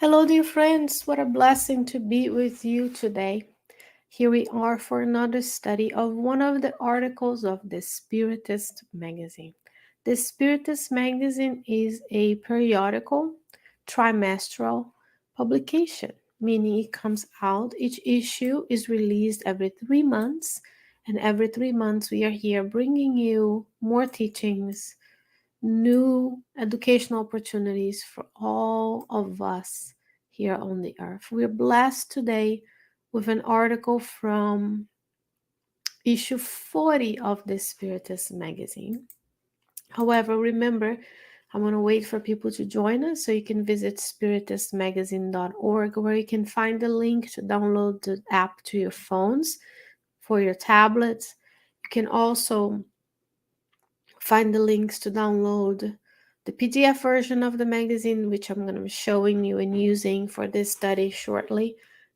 Hello, dear friends. What a blessing to be with you today. Here we are for another study of one of the articles of the Spiritist magazine. The Spiritist magazine is a periodical, trimestral publication, meaning it comes out. Each issue is released every 3 months, and every 3 months we are here bringing you more teachings, new educational opportunities for all of us here on the earth. We're blessed today with an article from issue 40 of the Spiritist magazine. However, remember, I'm going to wait for people to join us, so you can visit spiritistmagazine.org, where you can find the link to download the app to your phones for your tablets. You can also find the links to download the PDF version of the magazine, which I'm going to be showing you and using for this study shortly,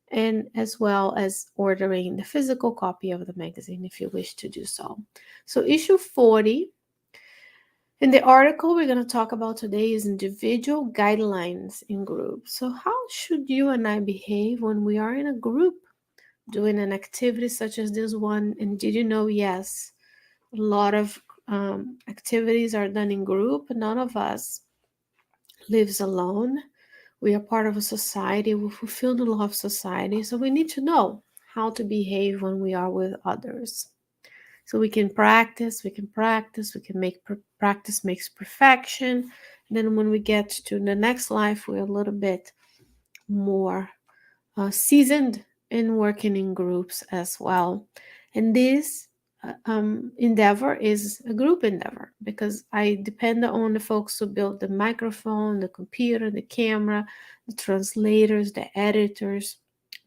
and as well as ordering the physical copy of the magazine if you wish to do so. So issue 40, in the article we're going to talk about today, is individual guidelines in groups. So how should you and I behave when we are in a group doing an activity such as this one? And did you know, yes, a lot of activities are done in group. None of us lives alone. We are part of a society. We fulfill the law of society. So we need to know how to behave when we are with others. So we can practice, we can make practice makes perfection. And then when we get to the next life, we're a little bit more seasoned in working in groups as well. And this endeavor is a group endeavor, because I depend on the folks who build the microphone, the computer, the camera, the translators, the editors,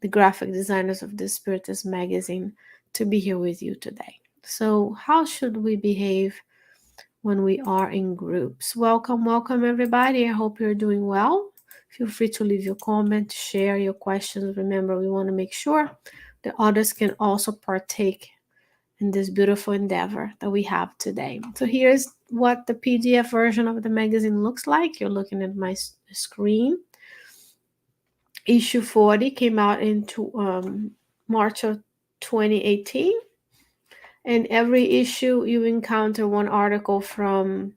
the graphic designers of the Spiritist magazine to be here with you today. So how should we behave when we are in groups? Welcome everybody. I hope you're doing well. Feel free to leave your comment, share your questions. Remember, we want to make sure that others can also partake in this beautiful endeavor that we have today. So here's what the PDF version of the magazine looks like. You're looking at my screen. Issue 40 came out in March of 2018. And every issue you encounter one article from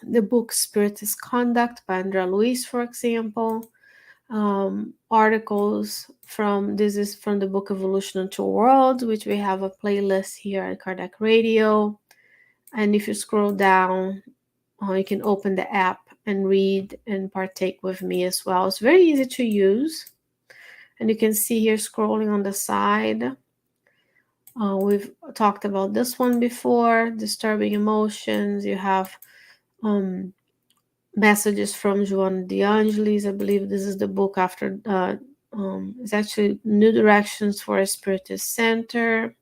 the book Spiritist Conduct by Luiz, for example. Articles this is from the book Evolution into World, which we have a playlist here at Kardec Radio. And if you scroll down, you can open the app and read and partake with me as well. It's very easy to use. And you can see here scrolling on the side. We've talked about this one before, disturbing emotions. You have messages from Joan de Angelis. I believe this is the book after, it's actually New Directions for a Spiritist Center.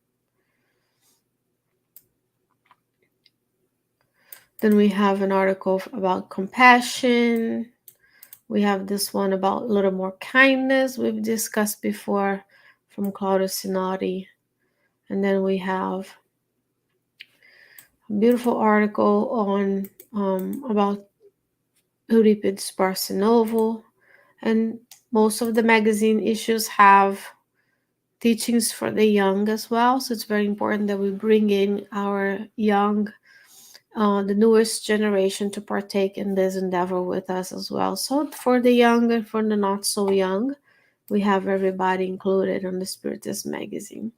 Then we have an article about compassion. We have this one about a little more kindness we've discussed before from Claudio Sinotti. And then we have a beautiful article on about Euripides Barçanovo. And most of the magazine issues have teachings for the young as well. So it's very important that we bring in our young, the newest generation, to partake in this endeavor with us as well. So for the young and for the not so young, we have everybody included on the Spiritist magazine.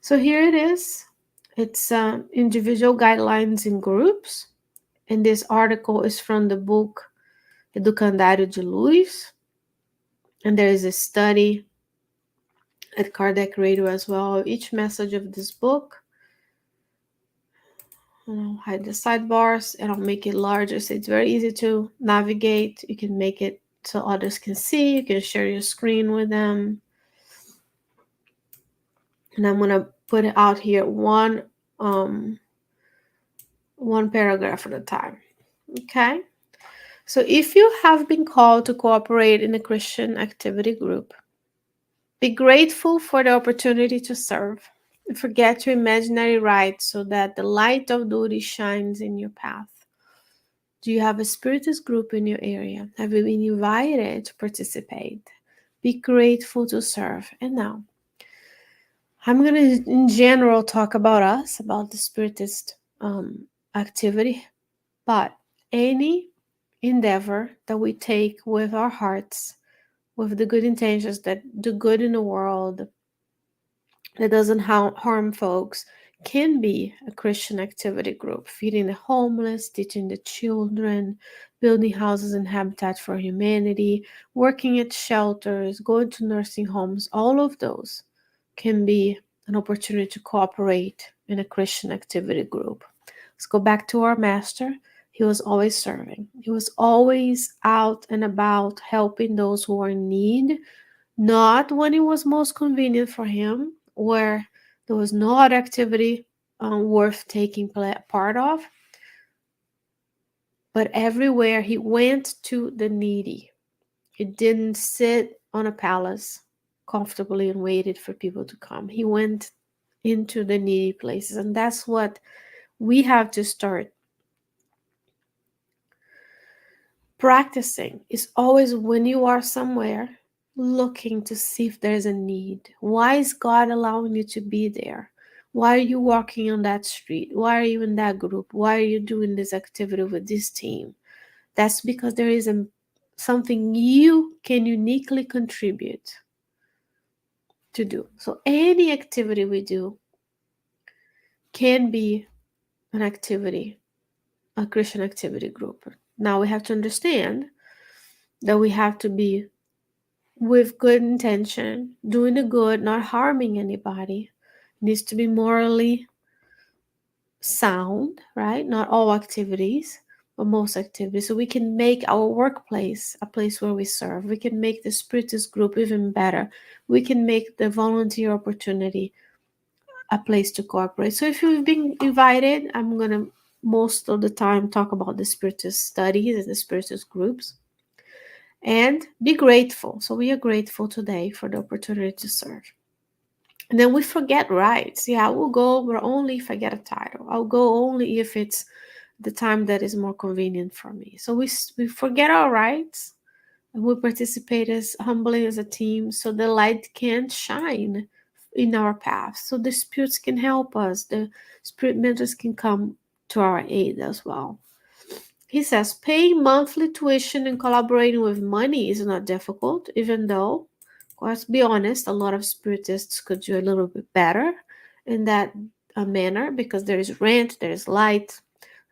So here it is. It's individual guidelines in groups. And this article is from the book Educandário de Luiz. And there is a study at Kardec Radio as well, each message of this book. I'll hide the sidebars and I'll make it larger so it's very easy to navigate. You can make it so others can see. You can share your screen with them. And I'm going to put it out here one paragraph at a time. Okay? So if you have been called to cooperate in a Christian activity group, be grateful for the opportunity to serve. And forget your imaginary rights so that the light of duty shines in your path. Do you have a Spiritist group in your area? Have you been invited to participate? Be grateful to serve. And now, I'm going to, in general, talk about us, about the Spiritist activity, but any endeavor that we take with our hearts, with the good intentions that do good in the world, that doesn't harm folks, can be a Christian activity group, feeding the homeless, teaching the children, building houses and habitat for humanity, working at shelters, going to nursing homes. All of those can be an opportunity to cooperate in a Christian activity group. Let's go back to our master. He was always serving. He was always out and about helping those who are in need, not when it was most convenient for him, where there was no other activity worth taking part of, but everywhere he went to the needy. He didn't sit on a palace comfortably and waited for people to come. He went into the needy places, and that's what we have to start practicing. Is always when you are somewhere looking to see if there's a need. Why is God allowing you to be there? Why are you walking on that street? Why are you in that group? Why are you doing this activity with this team? That's because there is something you can uniquely contribute to do. So any activity we do can be an activity, a Christian activity group. Now we have to understand that we have to be with good intention, doing the good, not harming anybody. It needs to be morally sound, right? Not all activities, but most activities. So we can make our workplace a place where we serve. We can make the Spiritist group even better. We can make the volunteer opportunity a place to cooperate. So if you've been invited, I'm going to most of the time talk about the Spiritist studies and the Spiritist groups. And be grateful. So we are grateful today for the opportunity to serve. And then we forget rights. Yeah, I will go, but only if I get a title. I'll go only if it's the time that is more convenient for me. So we forget our rights, and we participate as humbly as a team, so the light can shine in our path. So the spirits can help us. The spirit mentors can come to our aid as well. He says paying monthly tuition and collaborating with money is not difficult, even though, let's be honest, a lot of spiritists could do a little bit better in that manner, because there is rent, there is light,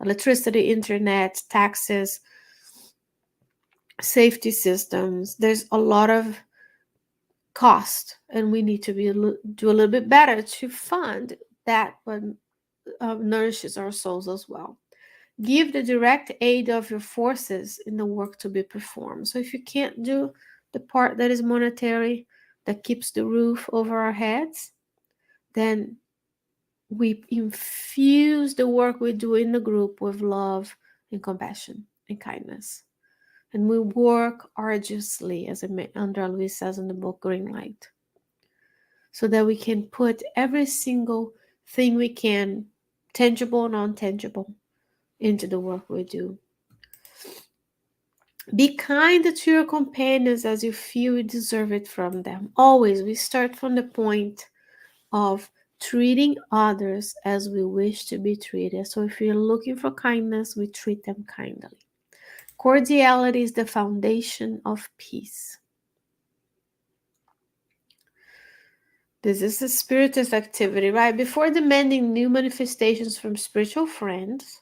electricity, internet, taxes, safety systems. There's a lot of cost, and we need to do a little bit better to fund that, but nourishes our souls as well. Give the direct aid of your forces in the work to be performed. So if you can't do the part that is monetary, that keeps the roof over our heads, then we infuse the work we do in the group with love and compassion and kindness. And we work arduously, as Andrea Luiz says in the book Green Light, so that we can put every single thing we can, tangible and non-tangible, into the work we do. Be kind to your companions as you feel you deserve it from them. Always, we start from the point of treating others as we wish to be treated. So if you're looking for kindness, we treat them kindly. Cordiality is the foundation of peace. This is a spiritist activity, right? Before demanding new manifestations from spiritual friends,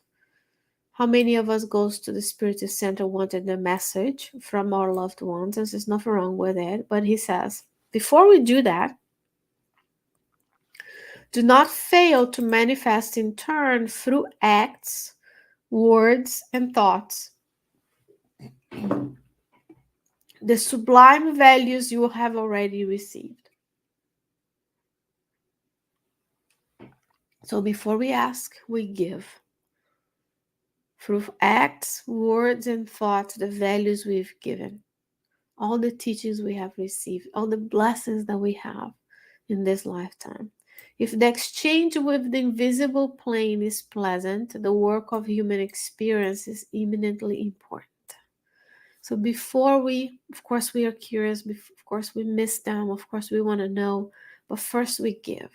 how many of us goes to the Spiritist Center wanted a message from our loved ones? And there's nothing wrong with it. But he says, before we do that, do not fail to manifest in turn through acts, words, and thoughts the sublime values you have already received. So before we ask, we give. Through acts, words, and thoughts, the values we've given, all the teachings we have received, all the blessings that we have in this lifetime. If the exchange with the invisible plane is pleasant, the work of human experience is eminently important. So before we, of course, we are curious, of course, we miss them, of course, we want to know, but first we give.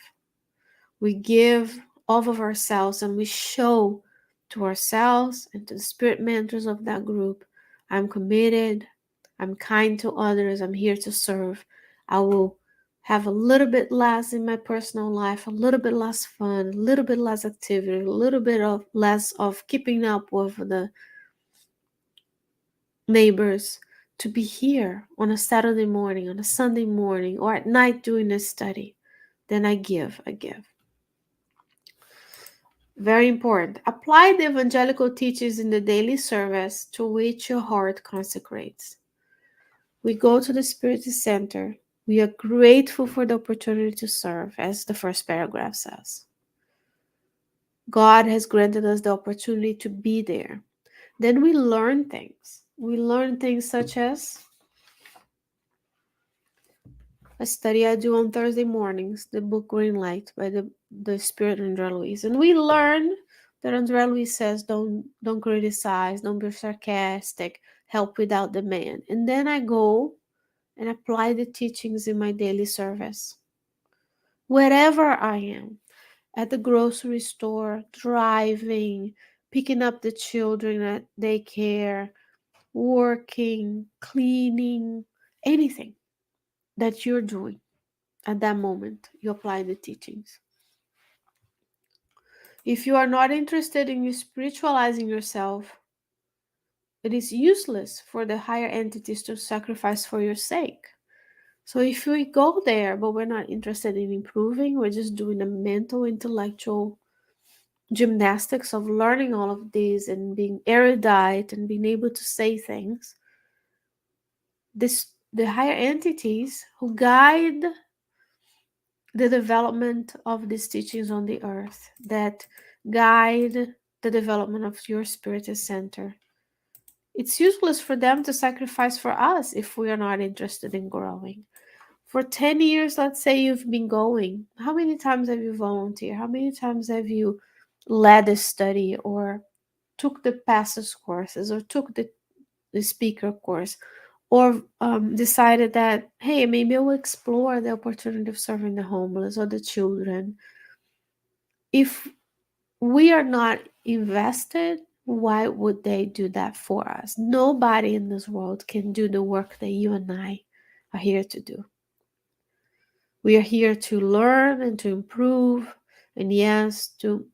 We give all of ourselves and we show to ourselves and to the spirit mentors of that group, I'm committed, I'm kind to others, I'm here to serve. I will have a little bit less in my personal life, a little bit less fun, a little bit less activity, a little bit of less of keeping up with the neighbors, to be here on a Saturday morning, on a Sunday morning, or at night doing a study. Then I give. Very important. Apply the evangelical teachings in the daily service to which your heart consecrates. We go to the Spiritist Center. We are grateful for the opportunity to serve, as the first paragraph says. God has granted us the opportunity to be there. Then we learn things. We learn things such as a study I do on Thursday mornings, the book Green Light by the Spirit Andrea Luiz. And we learn that Andrea Luiz says don't criticize, don't be sarcastic, help without demand. And then I go and apply the teachings in my daily service. Wherever I am, at the grocery store, driving, picking up the children at daycare, working, cleaning, anything that you're doing. At that moment, you apply the teachings. If you are not interested in spiritualizing yourself, it is useless for the higher entities to sacrifice for your sake. So if we go there, but we're not interested in improving, we're just doing the mental, intellectual gymnastics of learning all of these and being erudite and being able to say things, the higher entities who guide the development of these teachings on the earth, that guide the development of your Spiritist Center. It's useless for them to sacrifice for us if we are not interested in growing. For 10 years, let's say you've been going, how many times have you volunteered? How many times have you led a study or took the pastor's courses or took the speaker course? Or decided that, hey, maybe I will explore the opportunity of serving the homeless or the children. If we are not invested, why would they do that for us? Nobody in this world can do the work that you and I are here to do. We are here to learn and to improve, and yes, to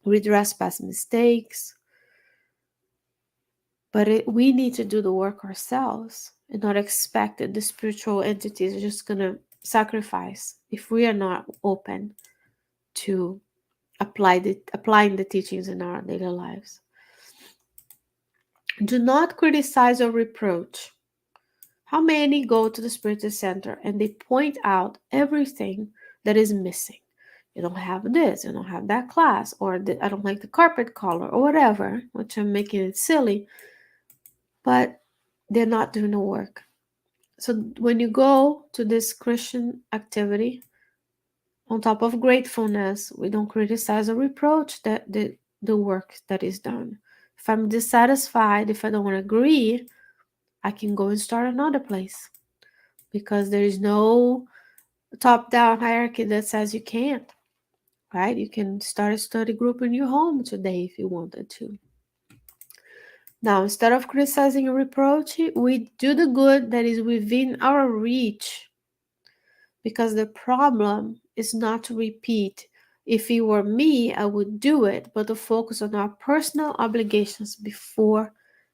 redress past mistakes. But we need to do the work ourselves and not expect that the spiritual entities are just going to sacrifice if we are not open to applying the teachings in our daily lives. Do not criticize or reproach. How many go to the Spiritist Center and they point out everything that is missing? You don't have this, you don't have that class, or I don't like the carpet color, or whatever, which I'm making it silly. But they're not doing the work. So when you go to this Christian activity, on top of gratefulness, we don't criticize or reproach the work that is done. If I'm dissatisfied, if I don't agree, I can go and start another place, because there is no top-down hierarchy that says you can't, right? You can start a study group in your home today if you wanted to. Now, instead of criticizing or reproaching, we do the good that is within our reach, because the problem is not to repeat. If it were me, I would do it, but to focus on our personal obligations before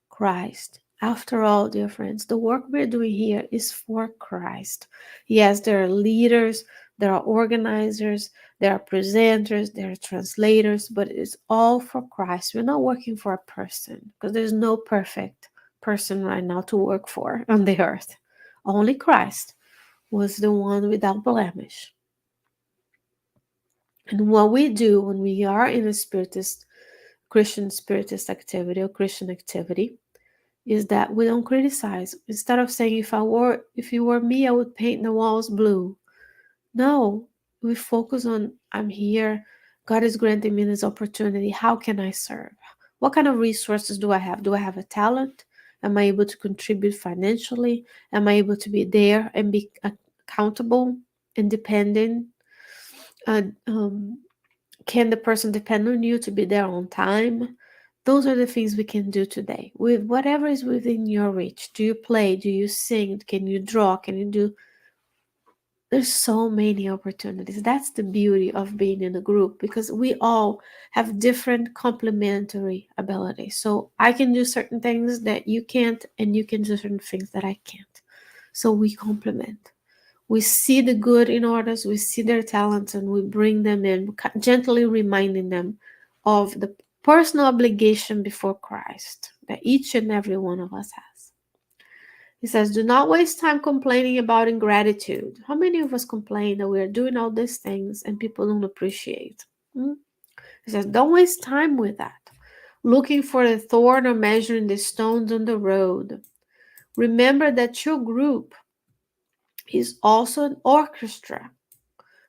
Christ. After all, dear friends, the work we're doing here is for Christ. Yes, there are leaders, there are organizers, there are presenters, there are translators, but it's all for Christ. We're not working for a person, because there's no perfect person right now to work for on the earth. Only Christ was the one without blemish. And what we do when we are in a Christian Spiritist activity or Christian activity is that we don't criticize. Instead of saying, if you were me, I would paint the walls blue. No, we focus on, I'm here, God is granting me this opportunity. How can I serve? What kind of resources do I have? Do I have a talent? Am I able to contribute financially? Am I able to be there and be accountable, independent? Uh, um, can the person depend on you to be there on time? Those are the things we can do today with whatever is within your reach. Do you play? Do you sing? Can you draw? Can you do? There's so many opportunities. That's the beauty of being in a group, because we all have different complementary abilities. So I can do certain things that you can't, and you can do certain things that I can't. So we complement. We see the good in others, we see their talents, and we bring them in, gently reminding them of the personal obligation before Christ that each and every one of us has. He says, do not waste time complaining about ingratitude. How many of us complain that we are doing all these things and people don't appreciate? He says, don't waste time with that, looking for the thorn or measuring the stones on the road. Remember that your group is also an orchestra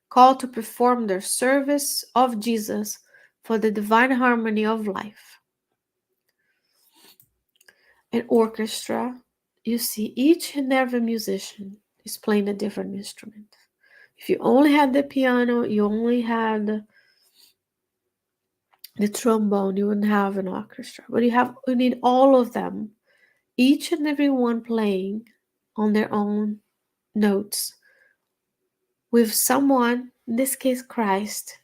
called to perform their service of Jesus for the divine harmony of life. An orchestra, you see, each and every musician is playing a different instrument. If you only had the piano, you only had the trombone, you wouldn't have an orchestra. But you need all of them, each and every one playing on their own notes, with someone, in this case Christ,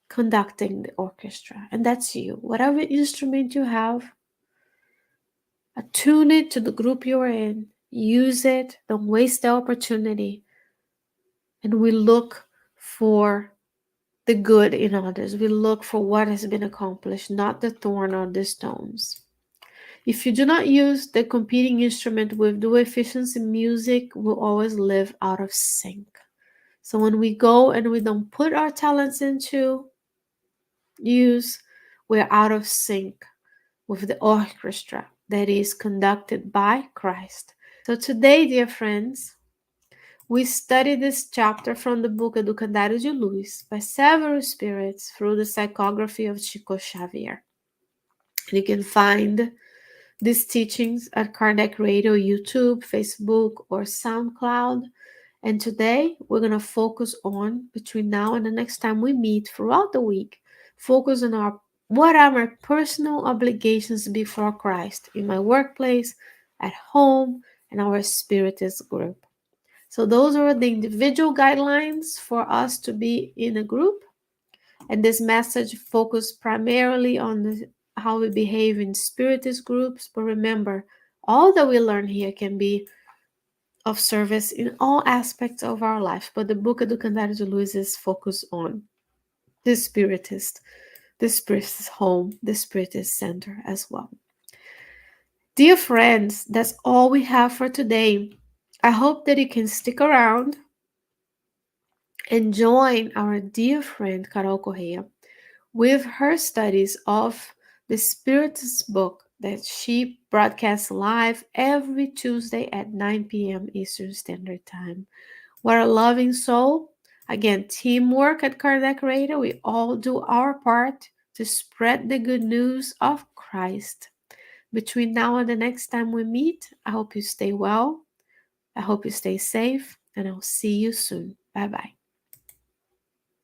conducting the orchestra. And that's you. Whatever instrument you have, attune it to the group you're in. Use it. Don't waste the opportunity. And we look for the good in others. We look for what has been accomplished, not the thorn or the stones. If you do not use the competing instrument with dual efficiency, music will always live out of sync. So when we go and we don't put our talents into use, we're out of sync with the orchestra that is conducted by Christ. So today, dear friends, we study this chapter from the book do Candido de Luiz by several spirits through the psychography of Xavier. And you can find these teachings at Kardec Radio, YouTube, Facebook, or SoundCloud. And today we're going to focus on, between now and the next time we meet throughout the week, focus on what are my personal obligations before Christ in my workplace, at home, and our Spiritist group. So those are the individual guidelines for us to be in a group. And this message focused primarily on how we behave in Spiritist groups. But remember, all that we learn here can be of service in all aspects of our life. But the book do Candido de Luiz is focused on the Spiritist home, the Spiritist center as well. Dear friends, that's all we have for today. I hope that you can stick around and join our dear friend Carol Correa with her studies of the Spiritist book that she broadcasts live every Tuesday at 9 p.m. Eastern Standard Time. What a loving soul. Again, teamwork at Kardec Radio. We all do our part to spread the good news of Christ. Between now and the next time we meet, I hope you stay well. I hope you stay safe, and I'll see you soon. Bye-bye.